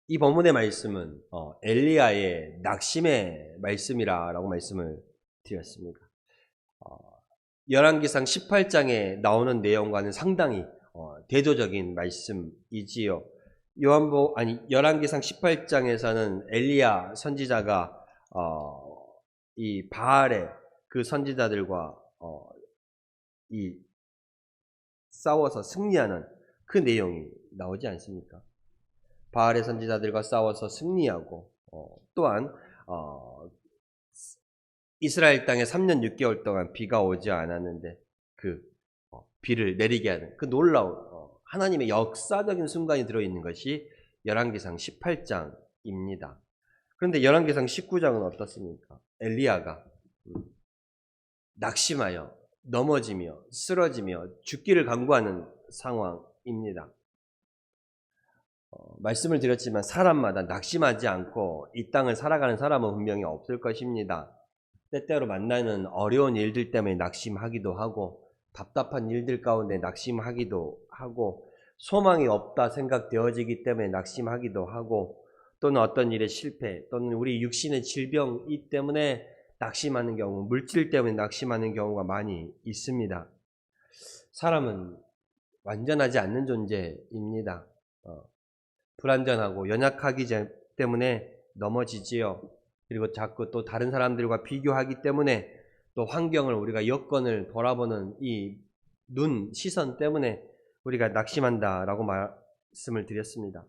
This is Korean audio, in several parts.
이 본문의 말씀은 엘리야의 낙심의 말씀이라고 말씀을 드렸습니다. 열왕기상 18장에 나오는 내용과는 상당히 대조적인 말씀이지요. 열왕기상 18장에서는 엘리야 선지자가 이 바알의 그 선지자들과 이 싸워서 승리하는 그 내용이 나오지 않습니까? 바알의 선지자들과 싸워서 승리하고 또한 이스라엘 땅에 3년 6개월 동안 비가 오지 않았는데 그 비를 내리게 하는 그 놀라운 하나님의 역사적인 순간이 들어있는 것이 열왕기상 18장입니다. 그런데 열왕기상 19장은 어떻습니까? 엘리야가 낙심하여 넘어지며 쓰러지며 죽기를 간구하는 상황입니다. 말씀을 드렸지만 사람마다 낙심하지 않고 이 땅을 살아가는 사람은 분명히 없을 것입니다. 때때로 만나는 어려운 일들 때문에 낙심하기도 하고 답답한 일들 가운데 낙심하기도 하고 소망이 없다 생각되어지기 때문에 낙심하기도 하고 또는 어떤 일의 실패 또는 우리 육신의 질병이 때문에 낙심하는 경우, 물질 때문에 낙심하는 경우가 많이 있습니다. 사람은 완전하지 않는 존재입니다. 불완전하고 연약하기 때문에 넘어지지요. 그리고 자꾸 또 다른 사람들과 비교하기 때문에 또 환경을 우리가 여건을 돌아보는 이 눈, 시선 때문에 우리가 낙심한다라고 말씀을 드렸습니다.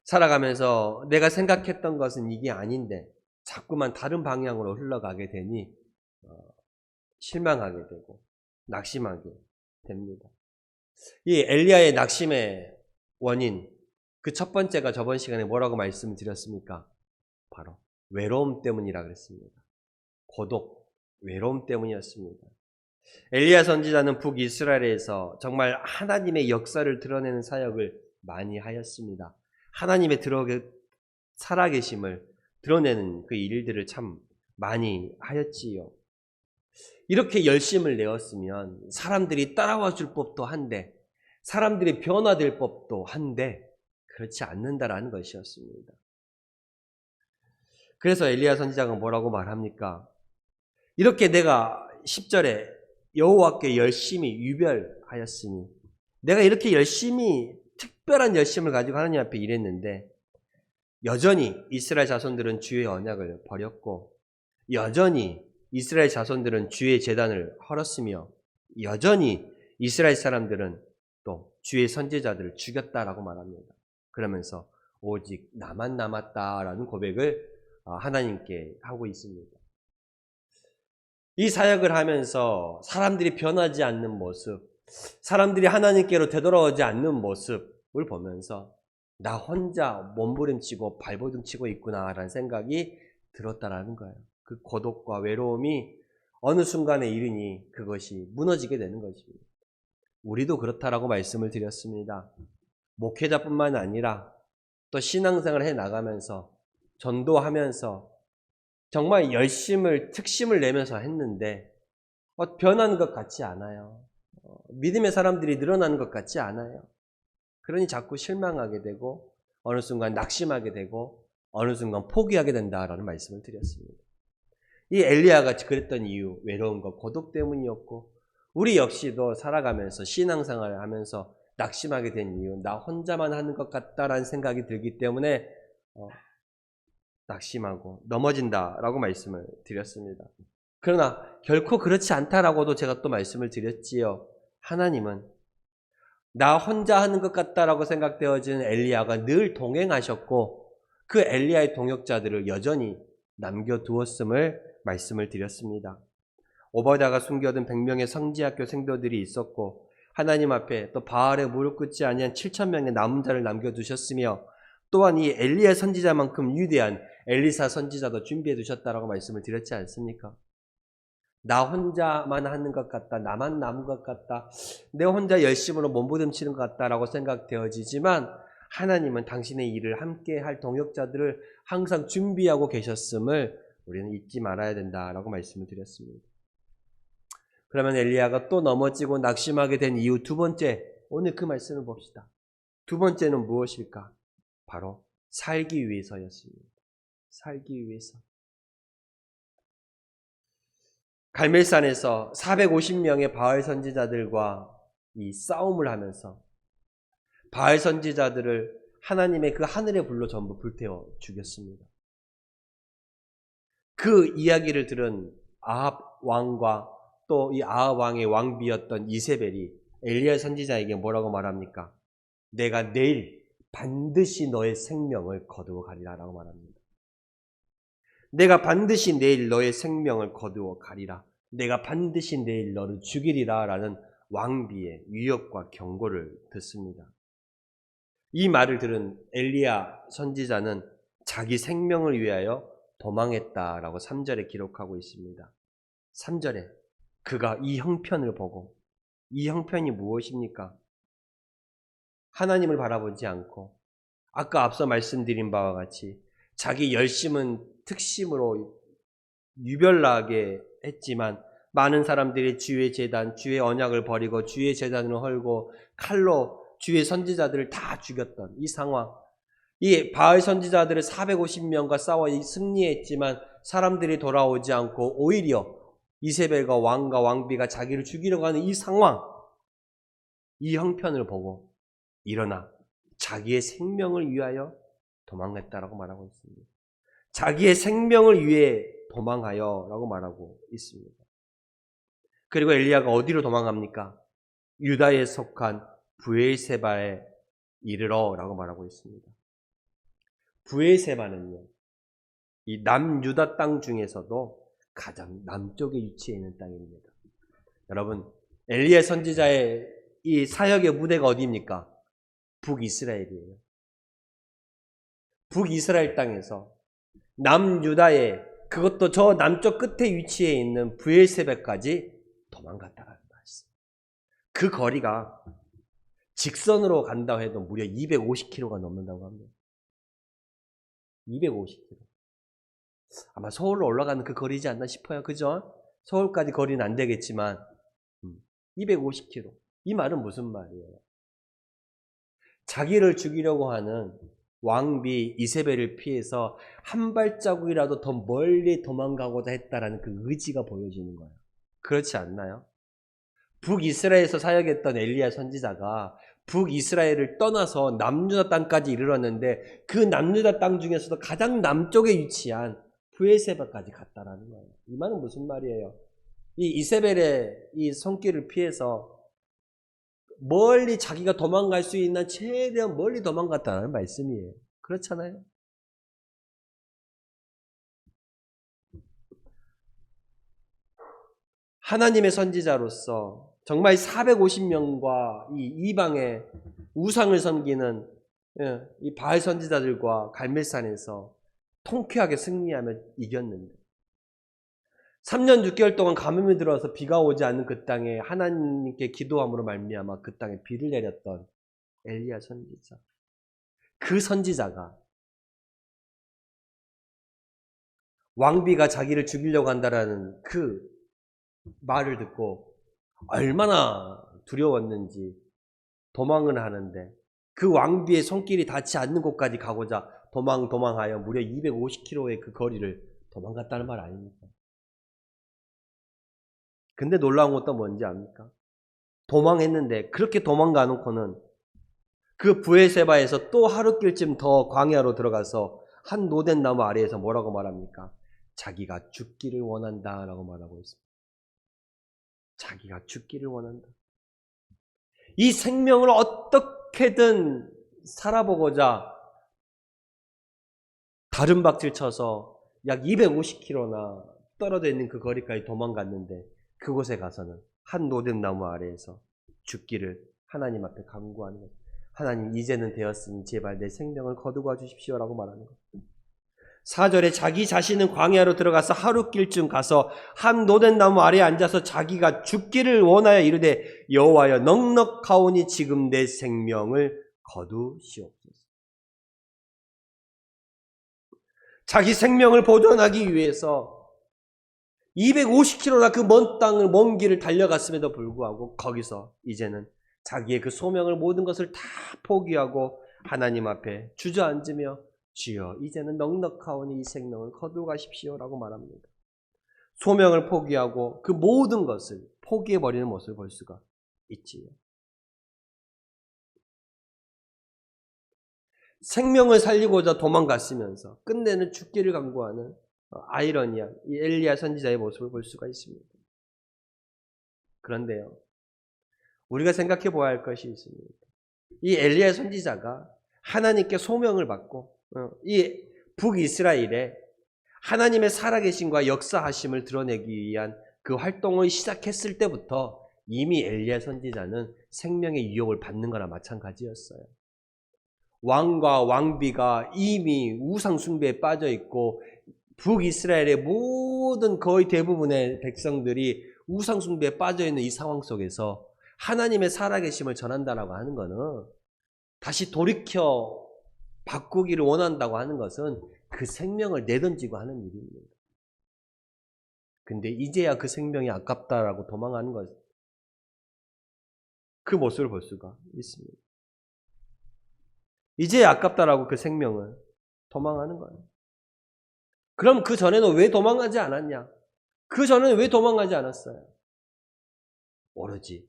살아가면서 내가 생각했던 것은 이게 아닌데 자꾸만 다른 방향으로 흘러가게 되니 실망하게 되고 낙심하게 됩니다. 이 엘리야의 낙심의 원인, 그 첫 번째가 저번 시간에 뭐라고 말씀드렸습니까? 바로 외로움 때문이라 그랬습니다. 고독, 외로움 때문이었습니다. 엘리야 선지자는 북이스라엘에서 정말 하나님의 역사를 드러내는 사역을 많이 하였습니다. 하나님의 살아계심을 드러내는 그 일들을 참 많이 하였지요. 이렇게 열심을 내었으면 사람들이 따라와 줄 법도 한데 사람들이 변화될 법도 한데 그렇지 않는다라는 것이었습니다. 그래서 엘리야 선지자가 뭐라고 말합니까? 이렇게 내가 10절에 여호와께 열심히 유별하였으니 내가 이렇게 열심히 특별한 열심을 가지고 하나님 앞에 일했는데 여전히 이스라엘 자손들은 주의 언약을 버렸고 여전히 이스라엘 자손들은 주의 제단을 헐었으며 여전히 이스라엘 사람들은 또 주의 선지자들을 죽였다라고 말합니다. 그러면서 오직 나만 남았다라는 고백을 하나님께 하고 있습니다. 이 사역을 하면서 사람들이 변하지 않는 모습, 사람들이 하나님께로 되돌아오지 않는 모습을 보면서 나 혼자 몸부림치고 발버둥치고 있구나라는 생각이 들었다라는 거예요. 그 고독과 외로움이 어느 순간에 이르니 그것이 무너지게 되는 것입니다. 우리도 그렇다라고 말씀을 드렸습니다. 목회자뿐만 아니라 또 신앙생활을 해나가면서 전도하면서 정말 특심을 내면서 했는데 변하는 것 같지 않아요. 믿음의 사람들이 늘어나는 것 같지 않아요. 그러니 자꾸 실망하게 되고 어느 순간 낙심하게 되고 어느 순간 포기하게 된다라는 말씀을 드렸습니다. 이 엘리야가 그랬던 이유, 외로움과 고독 때문이었고 우리 역시도 살아가면서 신앙생활을 하면서 낙심하게 된 이유, 나 혼자만 하는 것 같다라는 생각이 들기 때문에 낙심하고 넘어진다라고 말씀을 드렸습니다. 그러나 결코 그렇지 않다라고도 제가 또 말씀을 드렸지요. 하나님은 나 혼자 하는 것 같다라고 생각되어지는 엘리야가 늘 동행하셨고 그 엘리야의 동역자들을 여전히 남겨두었음을 말씀을 드렸습니다. 오바댜가 숨겨둔 100명의 성지학교 생도들이 있었고 하나님 앞에 또 바알에 무릎 꿇지 아니한 7,000명의 남은 자를 남겨두셨으며 또한 이 엘리야 선지자만큼 위대한 엘리사 선지자도 준비해 두셨다라고 말씀을 드렸지 않습니까? 나 혼자만 하는 것 같다, 나만 남은 것 같다, 내 혼자 열심으로 몸부림치는 것 같다라고 생각되어지지만 하나님은 당신의 일을 함께 할 동역자들을 항상 준비하고 계셨음을 우리는 잊지 말아야 된다라고 말씀을 드렸습니다. 그러면 엘리야가 또 넘어지고 낙심하게 된 이유 두 번째, 오늘 그 말씀을 봅시다. 두 번째는 무엇일까? 바로 살기 위해서였습니다. 살기 위해서. 갈멜산에서 450명의 바알 선지자들과 이 싸움을 하면서 바알 선지자들을 하나님의 그 하늘의 불로 전부 불태워 죽였습니다. 그 이야기를 들은 아합 왕과 또 이 아합 왕의 왕비였던 이세벨이 엘리야 선지자에게 뭐라고 말합니까? 내가 내일 반드시 너의 생명을 거두어 가리라 라고 말합니다. 내가 반드시 내일 너의 생명을 거두어 가리라. 내가 반드시 내일 너를 죽이리라 라는 왕비의 위협과 경고를 듣습니다. 이 말을 들은 엘리야 선지자는 자기 생명을 위하여 도망했다라고 3절에 기록하고 있습니다. 3절에 그가 이 형편을 보고, 이 형편이 무엇입니까? 하나님을 바라보지 않고 아까 앞서 말씀드린 바와 같이 자기 열심은 특심으로 유별나게 했지만 많은 사람들이 주의 제단, 주의 언약을 버리고 주의 제단을 헐고 칼로 주의 선지자들을 다 죽였던 이 상황. 이 바알 선지자들을 450명과 싸워 승리했지만 사람들이 돌아오지 않고 오히려 이세벨과 왕과 왕비가 자기를 죽이려고 하는 이 상황, 이 형편을 보고 일어나 자기의 생명을 위하여 도망했다라고 말하고 있습니다. 자기의 생명을 위해 도망하여 라고 말하고 있습니다. 그리고 엘리야가 어디로 도망합니까? 유다에 속한 브엘세바에 이르러 라고 말하고 있습니다. 브엘세바는요, 이 남유다 땅 중에서도 가장 남쪽에 위치해 있는 땅입니다. 여러분, 엘리야 선지자의 이 사역의 무대가 어디입니까? 북이스라엘이에요. 북이스라엘 땅에서 남유다의, 그것도 저 남쪽 끝에 위치해 있는 브엘세바까지 도망갔다라는 말씀. 그 거리가 직선으로 간다고 해도 무려 250km가 넘는다고 합니다. 250km. 아마 서울로 올라가는 그 거리지 않나 싶어요. 그죠? 서울까지 거리는 안 되겠지만 250km. 이 말은 무슨 말이에요? 자기를 죽이려고 하는 왕비 이세벨을 피해서 한 발자국이라도 더 멀리 도망가고자 했다라는 그 의지가 보여지는 거예요. 그렇지 않나요? 북이스라엘에서 사역했던 엘리야 선지자가 북이스라엘을 떠나서 남유다 땅까지 이르렀는데 그 남유다 땅 중에서도 가장 남쪽에 위치한 브엘세바까지 갔다라는 거예요. 이 말은 무슨 말이에요? 이 이세벨의 이 손길을 피해서 멀리 자기가 도망갈 수 있는 최대한 멀리 도망갔다는 말씀이에요. 그렇잖아요? 하나님의 선지자로서 정말 450명과 이 이방의 우상을 섬기는 이 바알 선지자들과 갈멜산에서 통쾌하게 승리하며 이겼는데 3년 6개월 동안 가뭄이 들어서 비가 오지 않는 그 땅에 하나님께 기도함으로 말미암아 그 땅에 비를 내렸던 엘리야 선지자. 그 선지자가 왕비가 자기를 죽이려고 한다라는 그 말을 듣고 얼마나 두려웠는지 도망을 하는데 그 왕비의 손길이 닿지 않는 곳까지 가고자 도망하여 무려 250km의 그 거리를 도망갔다는 말 아닙니까? 근데 놀라운 것도 뭔지 압니까? 도망했는데 그렇게 도망가 놓고는 그 브엘세바에서 또 하루길쯤 더 광야로 들어가서 한 노된 나무 아래에서 뭐라고 말합니까? 자기가 죽기를 원한다라고 말하고 있습니다. 자기가 죽기를 원한다. 이 생명을 어떻게든 살아보고자 다른 박질 쳐서 약 250km나 떨어져 있는 그 거리까지 도망갔는데 그곳에 가서는 한 노된 나무 아래에서 죽기를 하나님 앞에 간구하는 것. 하나님, 이제는 되었으니 제발 내 생명을 거두어 주십시오라고 말하는 것. 4절에 자기 자신은 광야로 들어가서 하루길쯤 가서 한 노된 나무 아래에 앉아서 자기가 죽기를 원하여 이르되 여호와여 넉넉하오니 지금 내 생명을 거두시옵소서. 자기 생명을 보존하기 위해서 250km나 그 먼 땅을, 먼 길을 달려갔음에도 불구하고 거기서 이제는 자기의 그 소명을 모든 것을 다 포기하고 하나님 앞에 주저앉으며 주여 이제는 넉넉하오니 이 생명을 거두가십시오라고 말합니다. 소명을 포기하고 그 모든 것을 포기해버리는 모습을 볼 수가 있지요. 생명을 살리고자 도망갔으면서 끝내는 죽기를 강구하는 아이러니한 이 엘리야 선지자의 모습을 볼 수가 있습니다. 그런데요, 우리가 생각해 보아야 할 것이 있습니다. 이 엘리야 선지자가 하나님께 소명을 받고 이 북이스라엘에 하나님의 살아계심과 역사하심을 드러내기 위한 그 활동을 시작했을 때부터 이미 엘리야 선지자는 생명의 유혹을 받는 거나 마찬가지였어요. 왕과 왕비가 이미 우상 숭배에 빠져 있고 북이스라엘의 모든 거의 대부분의 백성들이 우상 숭배에 빠져 있는 이 상황 속에서 하나님의 살아계심을 전한다라고 하는 것은, 다시 돌이켜 바꾸기를 원한다고 하는 것은 그 생명을 내던지고 하는 일입니다. 근데 이제야 그 생명이 아깝다라고 도망하는 것, 그 모습을 볼 수가 있습니다. 이제야 아깝다라고 그 생명을 도망하는 거예요. 그럼 그 전에는 왜 도망하지 않았냐? 그 전에는 왜 도망하지 않았어요? 오로지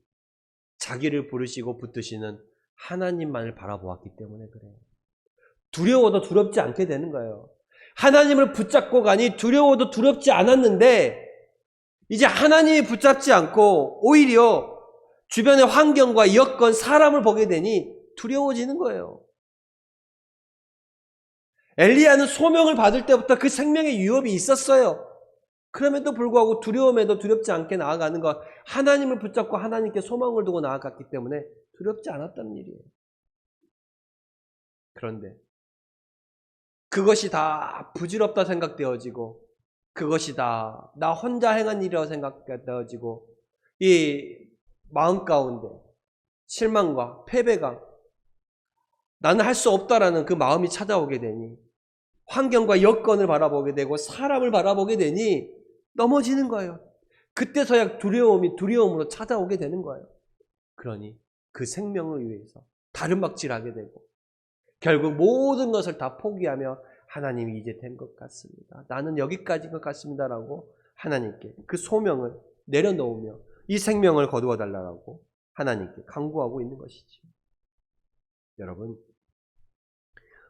자기를 부르시고 붙드시는 하나님만을 바라보았기 때문에 그래요. 두려워도 두렵지 않게 되는 거예요. 하나님을 붙잡고 가니 두려워도 두렵지 않았는데 이제 하나님이 붙잡지 않고 오히려 주변의 환경과 여건, 사람을 보게 되니 두려워지는 거예요. 엘리야는 소명을 받을 때부터 그 생명의 위협이 있었어요. 그럼에도 불구하고 두려움에도 두렵지 않게 나아가는 것, 하나님을 붙잡고 하나님께 소망을 두고 나아갔기 때문에 두렵지 않았다는 일이에요. 그런데 그것이 다 부질없다 생각되어지고, 그것이 다 나 혼자 행한 일이라고 생각되어지고, 이 마음 가운데 실망과 패배감, 나는 할 수 없다라는 그 마음이 찾아오게 되니, 환경과 여건을 바라보게 되고 사람을 바라보게 되니 넘어지는 거예요. 그때서야 두려움으로 찾아오게 되는 거예요. 그러니 그 생명을 위해서 다름박질하게 되고 결국 모든 것을 다 포기하며 하나님이 이제 된 것 같습니다. 나는 여기까지인 것 같습니다라고 하나님께 그 소명을 내려놓으며 이 생명을 거두어 달라고 하나님께 간구하고 있는 것이지. 여러분,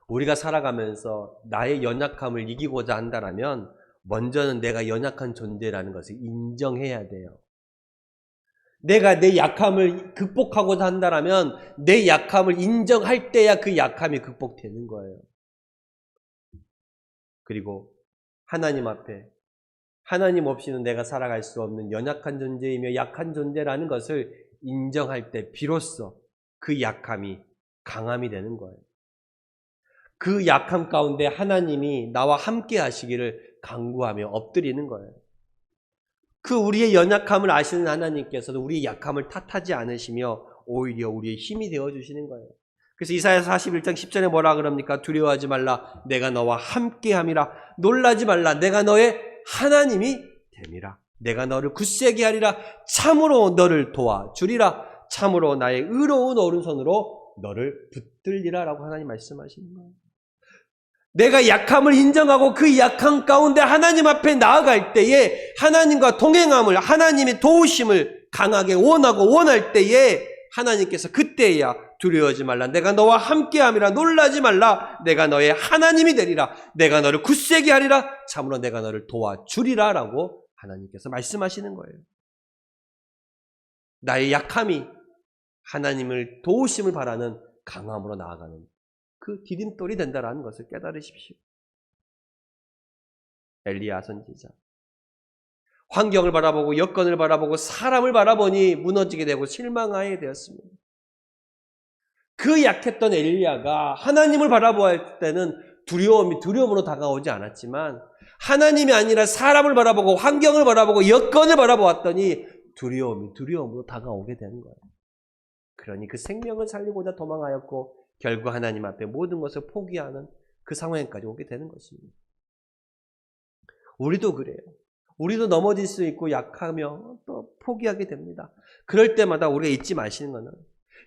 우리가 살아가면서 나의 연약함을 이기고자 한다면 먼저는 내가 연약한 존재라는 것을 인정해야 돼요. 내가 내 약함을 극복하고자 한다면 내 약함을 인정할 때야 그 약함이 극복되는 거예요. 그리고 하나님 앞에 하나님 없이는 내가 살아갈 수 없는 연약한 존재이며 약한 존재라는 것을 인정할 때 비로소 그 약함이 강함이 되는 거예요. 그 약함 가운데 하나님이 나와 함께 하시기를 간구하며 엎드리는 거예요. 그 우리의 연약함을 아시는 하나님께서도 우리의 약함을 탓하지 않으시며 오히려 우리의 힘이 되어주시는 거예요. 그래서 이사야 41장 10절에 뭐라 그럽니까? 두려워하지 말라. 내가 너와 함께 함이라. 놀라지 말라. 내가 너의 하나님이 됨이라. 내가 너를 굳세게 하리라. 참으로 너를 도와주리라. 참으로 나의 의로운 오른손으로 너를 붙들리라. 라고 하나님 말씀하시는 거예요. 내가 약함을 인정하고 그 약함 가운데 하나님 앞에 나아갈 때에 하나님과 동행함을, 하나님의 도우심을 강하게 원하고 원할 때에 하나님께서 그때야 두려워하지 말라. 내가 너와 함께함이라. 놀라지 말라. 내가 너의 하나님이 되리라. 내가 너를 굳세게 하리라. 참으로 내가 너를 도와주리라. 라고 하나님께서 말씀하시는 거예요. 나의 약함이 하나님을 도우심을 바라는 강함으로 나아가는 그 디딤돌이 된다라는 것을 깨달으십시오. 엘리야 선지자. 환경을 바라보고 여건을 바라보고 사람을 바라보니 무너지게 되고 실망하게 되었습니다. 그 약했던 엘리야가 하나님을 바라보았을 때는 두려움으로 다가오지 않았지만 하나님이 아니라 사람을 바라보고 환경을 바라보고 여건을 바라보았더니 두려움으로 다가오게 되는 거예요. 그러니 그 생명을 살리고자 도망하였고 결국 하나님 앞에 모든 것을 포기하는 그 상황까지 오게 되는 것입니다. 우리도 그래요. 우리도 넘어질 수 있고 약하며 또 포기하게 됩니다. 그럴 때마다 우리가 잊지 마시는 것은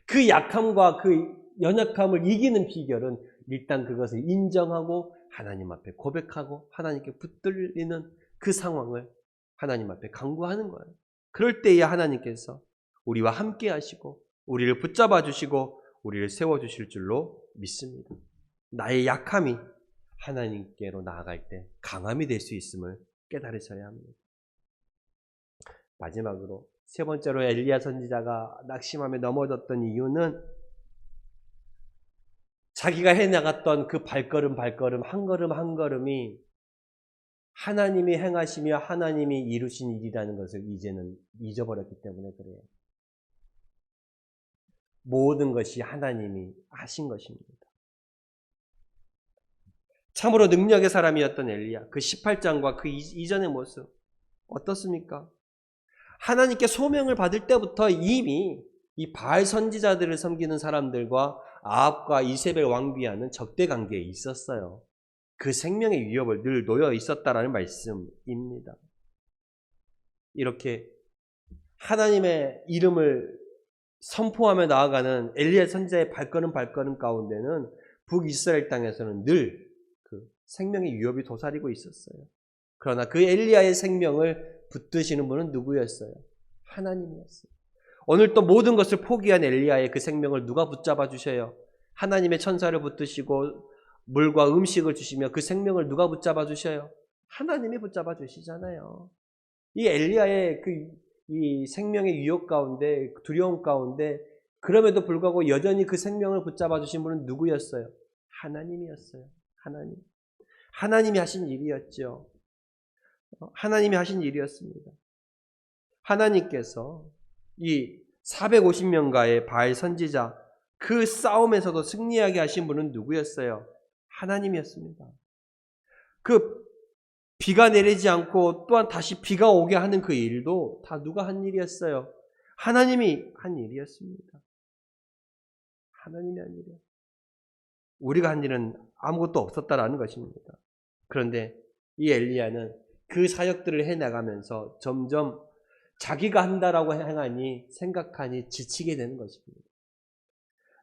그 약함과 그 연약함을 이기는 비결은 일단 그것을 인정하고 하나님 앞에 고백하고 하나님께 붙들리는 그 상황을 하나님 앞에 간구하는 거예요. 그럴 때에 하나님께서 우리와 함께 하시고 우리를 붙잡아 주시고 우리를 세워주실 줄로 믿습니다. 나의 약함이 하나님께로 나아갈 때 강함이 될 수 있음을 깨달으셔야 합니다. 마지막으로 세 번째로 엘리야 선지자가 낙심함에 넘어졌던 이유는 자기가 해나갔던 그 발걸음 한 걸음 한 걸음이 하나님이 행하시며 하나님이 이루신 일이라는 것을 이제는 잊어버렸기 때문에 그래요. 모든 것이 하나님이 하신 것입니다. 참으로 능력의 사람이었던 엘리야, 그 18장과 그 이전의 모습 어떻습니까? 하나님께 소명을 받을 때부터 이미 이 바알 선지자들을 섬기는 사람들과 아합과 이세벨 왕비와는 적대 관계에 있었어요. 그 생명의 위협을 늘 놓여 있었다라는 말씀입니다. 이렇게 하나님의 이름을 선포하며 나아가는 엘리야 선지자의 발걸음 가운데는 북이스라엘 땅에서는 늘 그 생명의 위협이 도사리고 있었어요. 그러나 그 엘리야의 생명을 붙드시는 분은 누구였어요? 하나님이었어요. 오늘 또 모든 것을 포기한 엘리야의 그 생명을 누가 붙잡아 주셔요? 하나님의 천사를 붙드시고 물과 음식을 주시며 그 생명을 누가 붙잡아 주셔요? 하나님이 붙잡아 주시잖아요. 이 엘리야의 이 생명의 위협 가운데, 두려움 가운데 그럼에도 불구하고 여전히 그 생명을 붙잡아 주신 분은 누구였어요? 하나님이었어요. 하나님이 하신 일이었죠. 하나님이 하신 일이었습니다. 하나님께서 이 450명과의 바알 선지자 그 싸움에서도 승리하게 하신 분은 누구였어요? 하나님이었습니다. 그 비가 내리지 않고 또한 다시 비가 오게 하는 그 일도 다 누가 한 일이었어요? 하나님이 한 일이었습니다. 하나님이 한 일이에요. 우리가 한 일은 아무것도 없었다라는 것입니다. 그런데 이 엘리야는 그 사역들을 해나가면서 점점 자기가 한다라고 생각하니 지치게 되는 것입니다.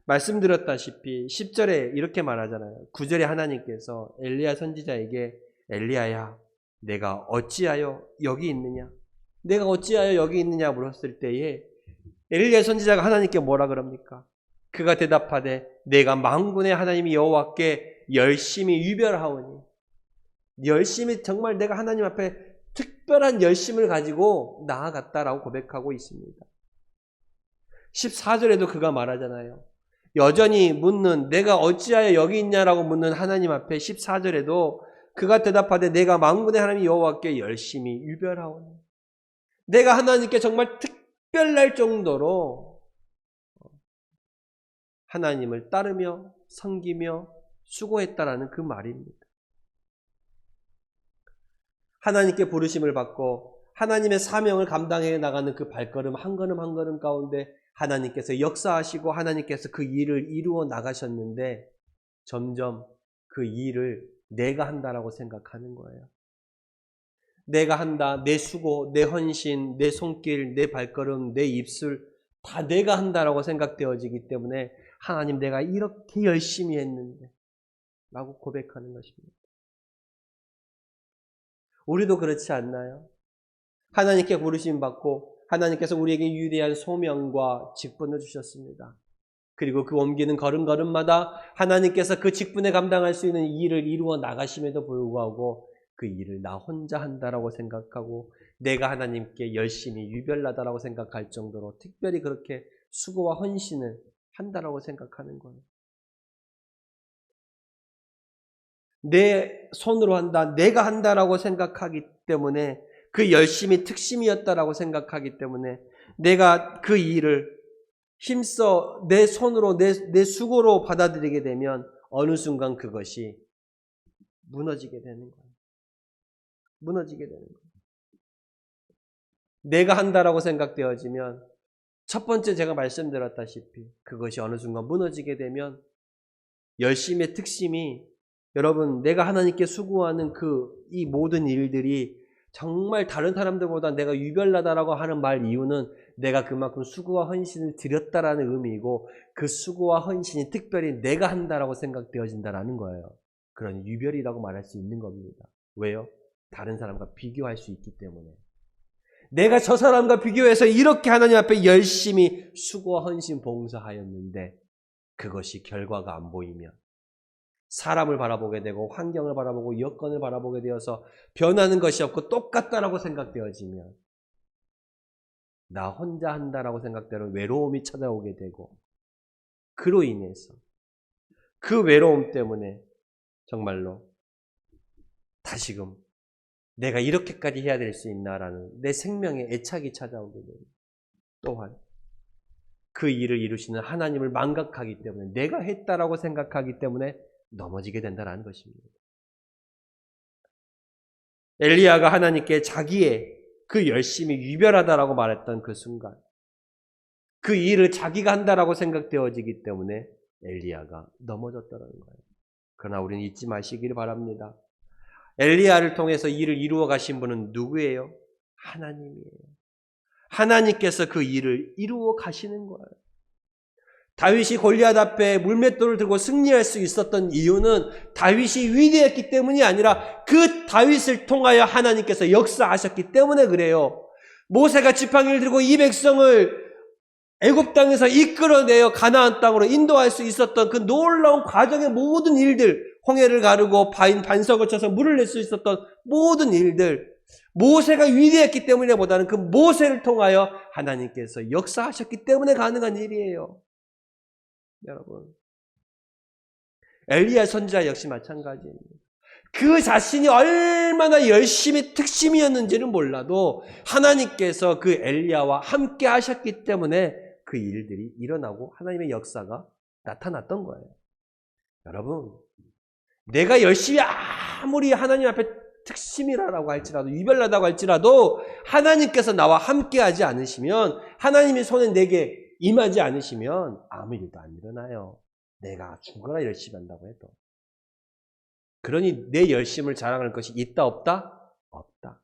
말씀드렸다시피 10절에 이렇게 말하잖아요. 9절에 하나님께서 엘리야 선지자에게 엘리야야 내가 어찌하여 여기 있느냐? 내가 어찌하여 여기 있느냐 물었을 때에 엘리야 선지자가 하나님께 뭐라 그럽니까? 그가 대답하되 내가 만군의 하나님 여호와께 열심히 유별하오니 열심히 정말 내가 하나님 앞에 특별한 열심을 가지고 나아갔다라고 고백하고 있습니다. 14절에도 그가 말하잖아요. 여전히 묻는 내가 어찌하여 여기 있냐라고 묻는 하나님 앞에 14절에도 그가 대답하되 내가 만군의 하나님 여호와께 열심히 유별하오니 내가 하나님께 정말 특별할 정도로 하나님을 따르며 섬기며 수고했다라는 그 말입니다. 하나님께 부르심을 받고 하나님의 사명을 감당해 나가는 그 발걸음 한 걸음 가운데 하나님께서 역사하시고 하나님께서 그 일을 이루어 나가셨는데 점점 그 일을 내가 한다라고 생각하는 거예요. 내가 한다, 내 수고, 내 헌신, 내 손길, 내 발걸음, 내 입술 다 내가 한다라고 생각되어지기 때문에 하나님 내가 이렇게 열심히 했는데 라고 고백하는 것입니다. 우리도 그렇지 않나요? 하나님께 부르심 받고 하나님께서 우리에게 위대한 소명과 직분을 주셨습니다. 그리고 그 옮기는 걸음걸음마다 하나님께서 그 직분에 감당할 수 있는 일을 이루어 나가심에도 불구하고 그 일을 나 혼자 한다라고 생각하고 내가 하나님께 열심히 유별나다라고 생각할 정도로 특별히 그렇게 수고와 헌신을 한다라고 생각하는 거예요. 내 손으로 한다, 내가 한다라고 생각하기 때문에 그 열심이 특심이었다라고 생각하기 때문에 내가 그 일을 힘써 내 손으로 내 수고로 받아들이게 되면 어느 순간 그것이 무너지게 되는 거예요. 무너지게 되는 거예요. 내가 한다라고 생각되어지면 첫 번째 제가 말씀드렸다시피 그것이 어느 순간 무너지게 되면 열심의 특심이 여러분 내가 하나님께 수고하는 이 모든 일들이 정말 다른 사람들보다 내가 유별나다라고 하는 말 이유는 내가 그만큼 수고와 헌신을 드렸다라는 의미이고 그 수고와 헌신이 특별히 내가 한다라고 생각되어진다라는 거예요. 그런 유별이라고 말할 수 있는 겁니다. 왜요? 다른 사람과 비교할 수 있기 때문에. 내가 저 사람과 비교해서 이렇게 하나님 앞에 열심히 수고와 헌신 봉사하였는데 그것이 결과가 안 보이면 사람을 바라보게 되고 환경을 바라보고 여건을 바라보게 되어서 변하는 것이 없고 똑같다라고 생각되어지면 나 혼자 한다라고 생각되는 외로움이 찾아오게 되고 그로 인해서 그 외로움 때문에 정말로 다시금 내가 이렇게까지 해야 될 수 있나라는 내 생명에 애착이 찾아오게 됩니다. 또한 그 일을 이루시는 하나님을 망각하기 때문에 내가 했다라고 생각하기 때문에 넘어지게 된다는 것입니다. 엘리야가 하나님께 자기의 그 열심이 유별하다라고 말했던 그 순간 그 일을 자기가 한다라고 생각되어지기 때문에 엘리야가 넘어졌다는 거예요. 그러나 우리는 잊지 마시기를 바랍니다. 엘리야를 통해서 일을 이루어 가신 분은 누구예요? 하나님이에요. 하나님께서 그 일을 이루어 가시는 거예요. 다윗이 골리앗 앞에 물맷돌을 들고 승리할 수 있었던 이유는 다윗이 위대했기 때문이 아니라 그 다윗을 통하여 하나님께서 역사하셨기 때문에 그래요. 모세가 지팡이를 들고 이 백성을 애굽 땅에서 이끌어내어 가나안 땅으로 인도할 수 있었던 그 놀라운 과정의 모든 일들, 홍해를 가르고 반석을 쳐서 물을 낼 수 있었던 모든 일들, 모세가 위대했기 때문에 보다는 그 모세를 통하여 하나님께서 역사하셨기 때문에 가능한 일이에요. 여러분, 엘리야 선지자 역시 마찬가지입니다. 그 자신이 얼마나 열심히 특심이었는지는 몰라도 하나님께서 그 엘리야와 함께 하셨기 때문에 그 일들이 일어나고 하나님의 역사가 나타났던 거예요. 여러분, 내가 열심히 아무리 하나님 앞에 특심이라고 할지라도 유별나다고 할지라도 하나님께서 나와 함께 하지 않으시면 하나님의 손에 내게 임하지 않으시면 아무 일도 안 일어나요. 내가 죽어라 열심히 한다고 해도. 그러니 내 열심을 자랑할 것이 있다 없다? 없다.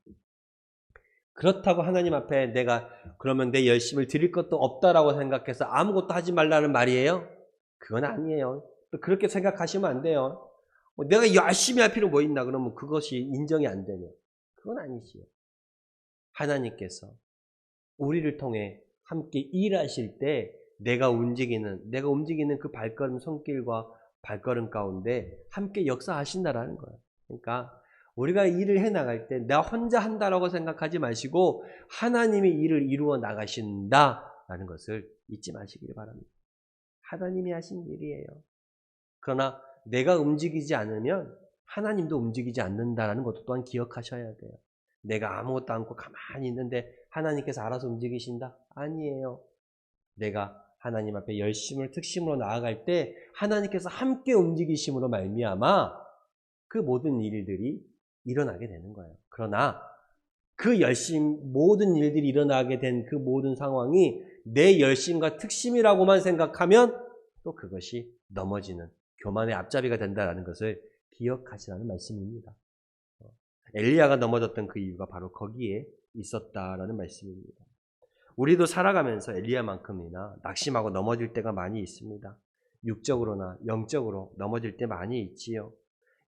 그렇다고 하나님 앞에 내가 그러면 내 열심을 드릴 것도 없다라고 생각해서 아무것도 하지 말라는 말이에요? 그건 아니에요. 또 그렇게 생각하시면 안 돼요. 내가 열심히 할 필요 뭐 있나 그러면 그것이 인정이 안 되면 그건 아니지요. 하나님께서 우리를 통해 함께 일하실 때 내가 움직이는 그 발걸음 손길과 발걸음 가운데 함께 역사하신다라는 거예요. 그러니까 우리가 일을 해나갈 때 나 혼자 한다라고 생각하지 마시고 하나님이 일을 이루어 나가신다라는 것을 잊지 마시길 바랍니다. 하나님이 하신 일이에요. 그러나 내가 움직이지 않으면 하나님도 움직이지 않는다라는 것도 또한 기억하셔야 돼요. 내가 아무것도 않고 가만히 있는데 하나님께서 알아서 움직이신다? 아니에요. 내가 하나님 앞에 열심을 특심으로 나아갈 때 하나님께서 함께 움직이심으로 말미암아 그 모든 일들이 일어나게 되는 거예요. 그러나 그 모든 일들이 일어나게 된 그 모든 상황이 내 열심과 특심이라고만 생각하면 또 그것이 넘어지는 교만의 앞잡이가 된다는 것을 기억하시라는 말씀입니다. 엘리야가 넘어졌던 그 이유가 바로 거기에 있었다라는 말씀입니다. 우리도 살아가면서 엘리야만큼이나 낙심하고 넘어질 때가 많이 있습니다. 육적으로나 영적으로 넘어질 때 많이 있지요.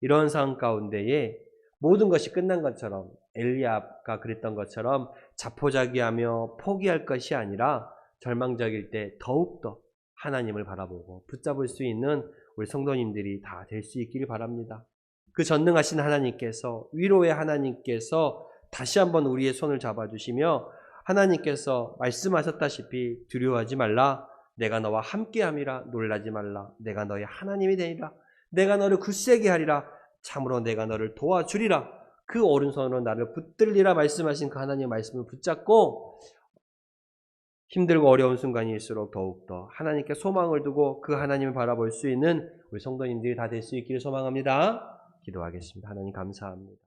이런 상황 가운데에 모든 것이 끝난 것처럼 엘리야가 그랬던 것처럼 자포자기하며 포기할 것이 아니라 절망적일 때 더욱더 하나님을 바라보고 붙잡을 수 있는 우리 성도님들이 다 될 수 있기를 바랍니다. 그 전능하신 하나님께서 위로의 하나님께서 다시 한번 우리의 손을 잡아주시며 하나님께서 말씀하셨다시피 두려워하지 말라. 내가 너와 함께함이라. 놀라지 말라. 내가 너의 하나님이 되리라. 내가 너를 굳세게 하리라. 참으로 내가 너를 도와주리라. 그 오른손으로 나를 붙들리라 말씀하신 그 하나님의 말씀을 붙잡고 힘들고 어려운 순간일수록 더욱더 하나님께 소망을 두고 그 하나님을 바라볼 수 있는 우리 성도님들이 다 될 수 있기를 소망합니다. 기도하겠습니다. 하나님 감사합니다.